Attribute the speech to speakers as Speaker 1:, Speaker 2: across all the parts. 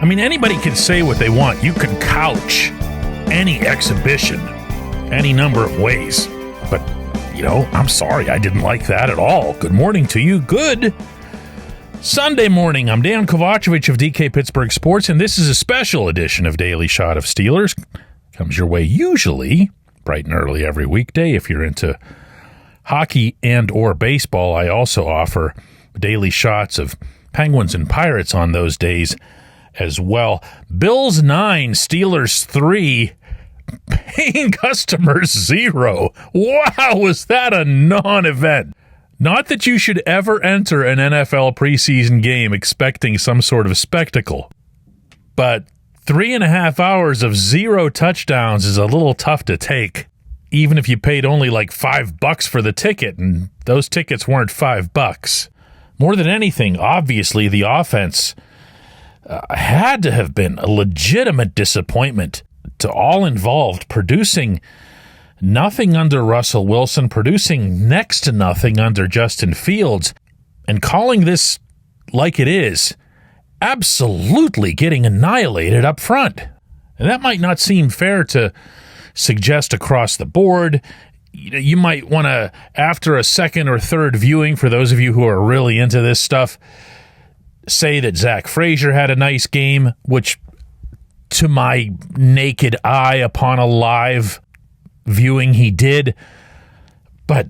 Speaker 1: I mean, anybody can say what they want. You can couch any exhibition any number of ways. But, I'm sorry, I didn't like that at all. Good morning to you. Good Sunday morning. I'm Dejan Kovacevic of DK Pittsburgh Sports, and this is a special edition of Daily Shot of Steelers. Comes your way usually bright and early every weekday. If you're into hockey and or baseball, I also offer daily shots of Penguins and Pirates on those days as well. Bills 9, Steelers 3, paying customers 0. Wow, was that a non-event? Not that you should ever enter an NFL preseason game expecting some sort of spectacle, but 3.5 hours of 0 touchdowns is a little tough to take, even if you paid only like $5 for the ticket, and those tickets weren't $5. More than anything, obviously, the offense had to have been a legitimate disappointment to all involved, producing nothing under Russell Wilson, producing next to nothing under Justin Fields, and calling this like it is, absolutely getting annihilated up front. And that might not seem fair to suggest across the board. You might want to, after a second or third viewing, for those of you who are really into this stuff, say that Zach Frazier had a nice game, which to my naked eye upon a live viewing he did. But,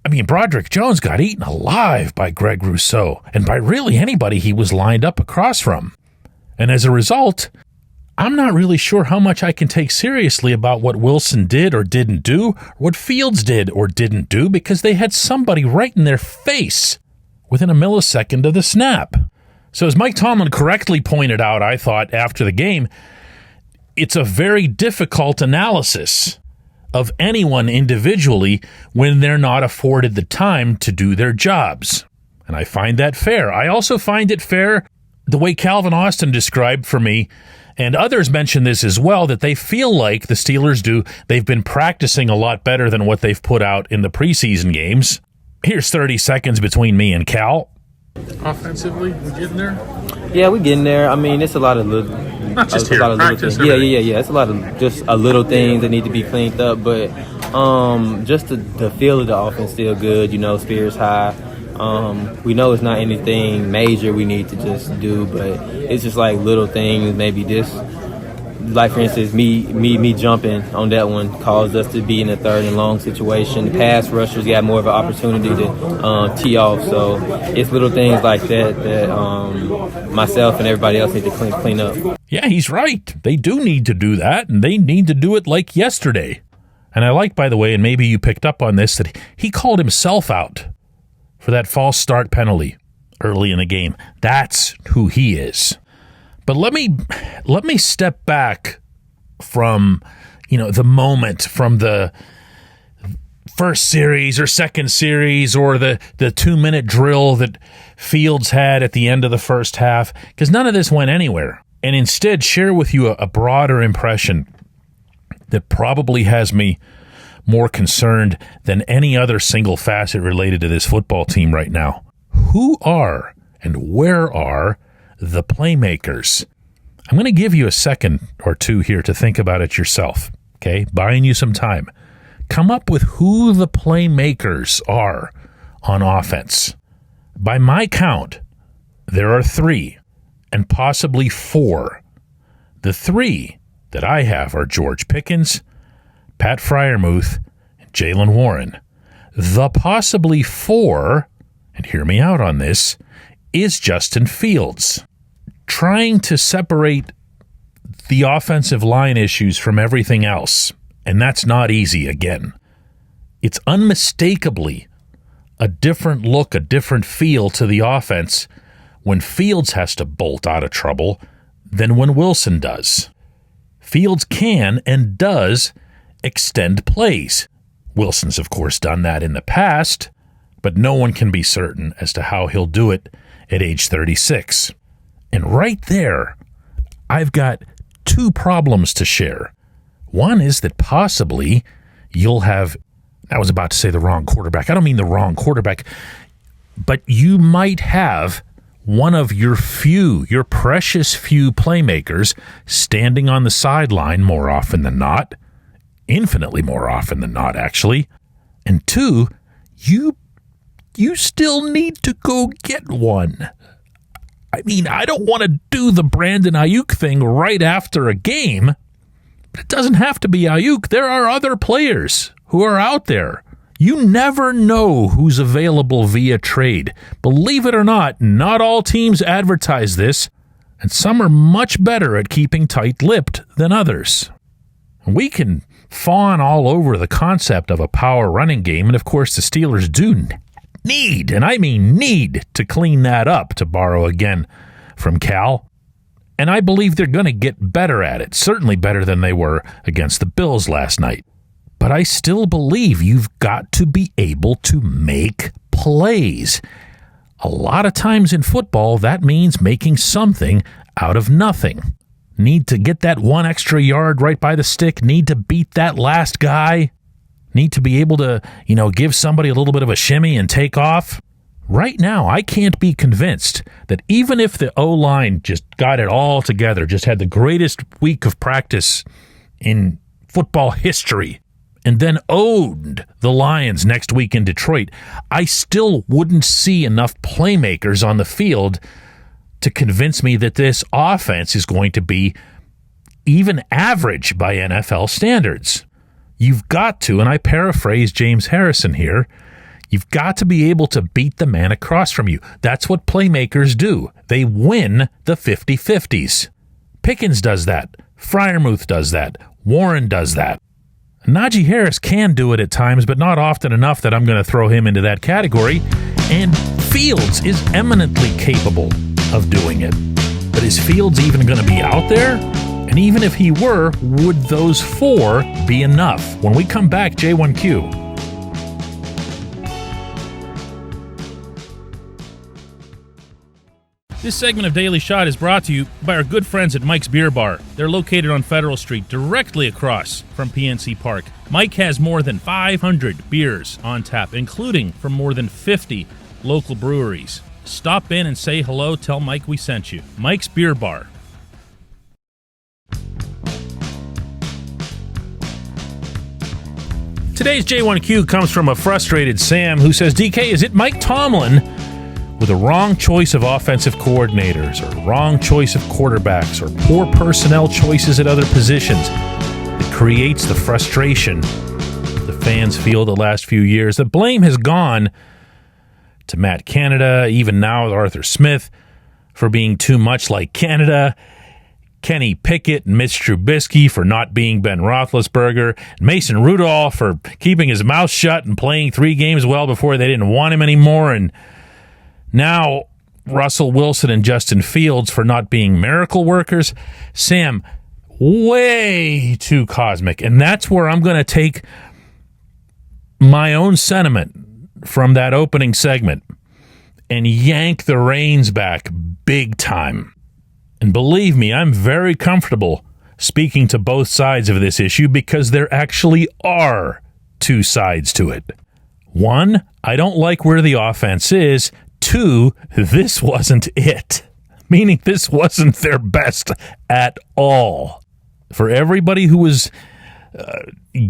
Speaker 1: I mean, Broderick Jones got eaten alive by Greg Rousseau and by really anybody he was lined up across from. And as a result, I'm not really sure how much I can take seriously about what Wilson did or didn't do, or what Fields did or didn't do, because they had somebody right in their face within a millisecond of the snap. So as Mike Tomlin correctly pointed out, I thought, after the game, it's a very difficult analysis of anyone individually when they're not afforded the time to do their jobs. And I find that fair. I also find it fair the way Calvin Austin described for me, and others mention this as well, that they feel like the Steelers do. They've been practicing a lot better than what they've put out in the preseason games. Here's 30 seconds between me and Cal. Offensively, we getting there?
Speaker 2: Yeah, we're getting there. I mean, it's a lot of little...
Speaker 1: Not just here, practice.
Speaker 2: Yeah. It's a lot of just a little things that need to be cleaned up, but just the feel of the offense still good. Spirits high. We know it's not anything major we need to just do, but it's just like little things. Maybe this, like for instance, me jumping on that one caused us to be in a 3rd and long situation. The pass rushers got more of an opportunity to tee off. So it's little things like that myself and everybody else need to clean up.
Speaker 1: Yeah, he's right. They do need to do that, and they need to do it like yesterday. And I like, by the way, and maybe you picked up on this, that he called himself out for that false start penalty early in the game. That's who he is. But let me step back from, the moment, from the first series or second series or the 2-minute drill that Fields had at the end of the first half, because none of this went anywhere. And instead share with you a broader impression that probably has me more concerned than any other single facet related to this football team right now. Who are and where are the playmakers? I'm going to give you a second or two here to think about it yourself, okay? Buying you some time. Come up with who the playmakers are on offense. By my count, there are 3, and possibly 4. The 3 that I have are George Pickens, Pat Freiermuth, and Jaylen Warren. The possibly 4, and hear me out on this, is Justin Fields. Trying to separate the offensive line issues from everything else, and that's not easy again. It's unmistakably a different look, a different feel to the offense when Fields has to bolt out of trouble than when Wilson does. Fields can and does extend plays. Wilson's, of course, done that in the past, but no one can be certain as to how he'll do it at age 36. And right there, I've got 2 problems to share. One is that possibly you'll have, I was about to say the wrong quarterback. I don't mean the wrong quarterback, but you might have one of your precious few playmakers standing on the sideline more often than not, infinitely more often than not, actually. And 2, you still need to go get one. I mean, I don't want to do the Brandon Ayuk thing right after a game, but it doesn't have to be Ayuk. There are other players who are out there. You never know who's available via trade. Believe it or not all teams advertise this, and some are much better at keeping tight-lipped than others. We can fawn all over the concept of a power running game, and of course the Steelers do need, and I mean need, to clean that up, to borrow again from Cal. And I believe they're going to get better at it, certainly better than they were against the Bills last night. But I still believe you've got to be able to make plays. A lot of times in football, that means making something out of nothing. Need to get that one extra yard right by the stick, need to beat that last guy, need to be able to, give somebody a little bit of a shimmy and take off. Right now, I can't be convinced that even if the O-line just got it all together, just had the greatest week of practice in football history, and then owned the Lions next week in Detroit, I still wouldn't see enough playmakers on the field to convince me that this offense is going to be even average by NFL standards. You've got to, and I paraphrase James Harrison here, you've got to be able to beat the man across from you. That's what playmakers do. They win the 50-50s. Pickens does that. Freiermuth does that. Warren does that. Najee Harris can do it at times, but not often enough that I'm going to throw him into that category. And Fields is eminently capable of doing it. But is Fields even going to be out there? And even if he were, would those 4 be enough? When we come back, J1Q. This segment of Daily Shot is brought to you by our good friends at Mike's Beer Bar. They're located on Federal Street, directly across from PNC Park. Mike has more than 500 beers on tap, including from more than 50 local breweries. Stop in and say hello. Tell Mike we sent you. Mike's Beer Bar. Today's J1Q comes from a frustrated Sam who says, DK, is it Mike Tomlin with a wrong choice of offensive coordinators or wrong choice of quarterbacks or poor personnel choices at other positions that creates the frustration the fans feel the last few years? The blame has gone to Matt Canada, even now with Arthur Smith, for being too much like Canada, Kenny Pickett and Mitch Trubisky for not being Ben Roethlisberger, and Mason Rudolph for keeping his mouth shut and playing 3 games well before they didn't want him anymore, and now Russell Wilson and Justin Fields for not being miracle workers. Sam, way too cosmic, and that's where I'm going to take my own sentiment from that opening segment and yank the reins back big time. And believe me, I'm very comfortable speaking to both sides of this issue because there actually are 2 sides to it. 1, I don't like where the offense is. 2, this wasn't it. Meaning this wasn't their best at all. For everybody who was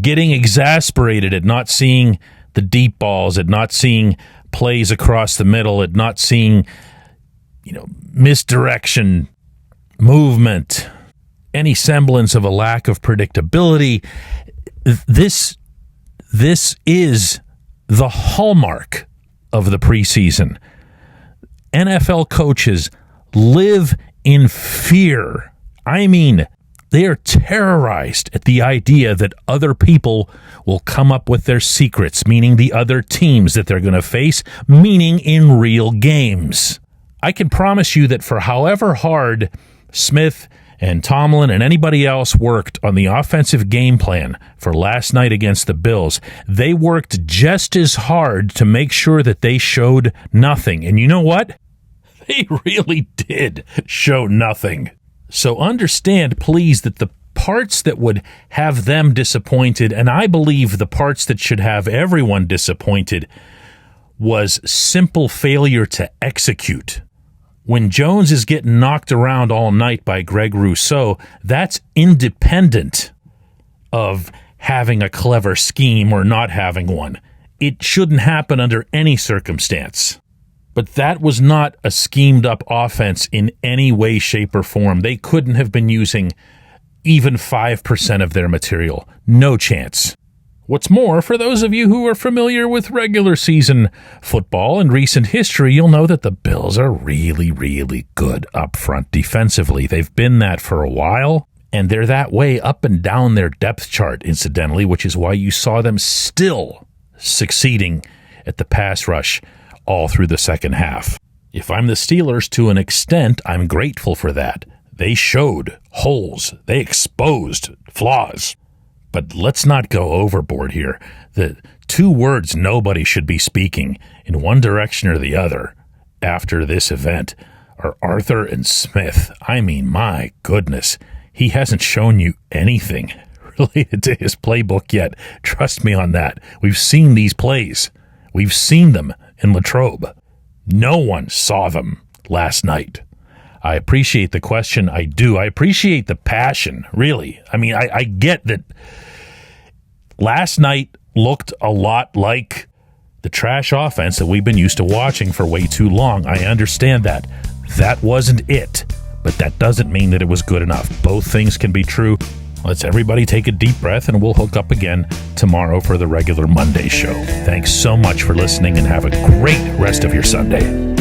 Speaker 1: getting exasperated at not seeing the deep balls, at not seeing plays across the middle, at not seeing, misdirection, movement, any semblance of a lack of predictability, this is the hallmark of the preseason. NFL coaches live in fear. I mean, they are terrorized at the idea that other people will come up with their secrets, meaning the other teams that they're going to face, meaning in real games. I can promise you that for however hard Smith and Tomlin and anybody else worked on the offensive game plan for last night against the Bills, they worked just as hard to make sure that they showed nothing. And you know what? They really did show nothing. So understand, please, that the parts that would have them disappointed, and I believe the parts that should have everyone disappointed, was simple failure to execute. When Jones is getting knocked around all night by Greg Rousseau, that's independent of having a clever scheme or not having one. It shouldn't happen under any circumstance. But that was not a schemed-up offense in any way, shape, or form. They couldn't have been using even 5% of their material. No chance. What's more, for those of you who are familiar with regular season football and recent history, you'll know that the Bills are really, really good up front defensively. They've been that for a while, and they're that way up and down their depth chart, incidentally, which is why you saw them still succeeding at the pass rush all through the second half. If I'm the Steelers, to an extent, I'm grateful for that. They showed holes. They exposed flaws. But let's not go overboard here. The two words nobody should be speaking in one direction or the other after this event are Arthur and Smith. I mean, my goodness, he hasn't shown you anything related to his playbook yet. Trust me on that. We've seen these plays. We've seen them in Latrobe. No one saw them last night. I appreciate the question. I do. I appreciate the passion, really. I mean, I get that last night looked a lot like the trash offense that we've been used to watching for way too long. I understand that. That wasn't it, but that doesn't mean that it was good enough. Both things can be true. Let's everybody take a deep breath, and we'll hook up again tomorrow for the regular Monday show. Thanks so much for listening, and have a great rest of your Sunday.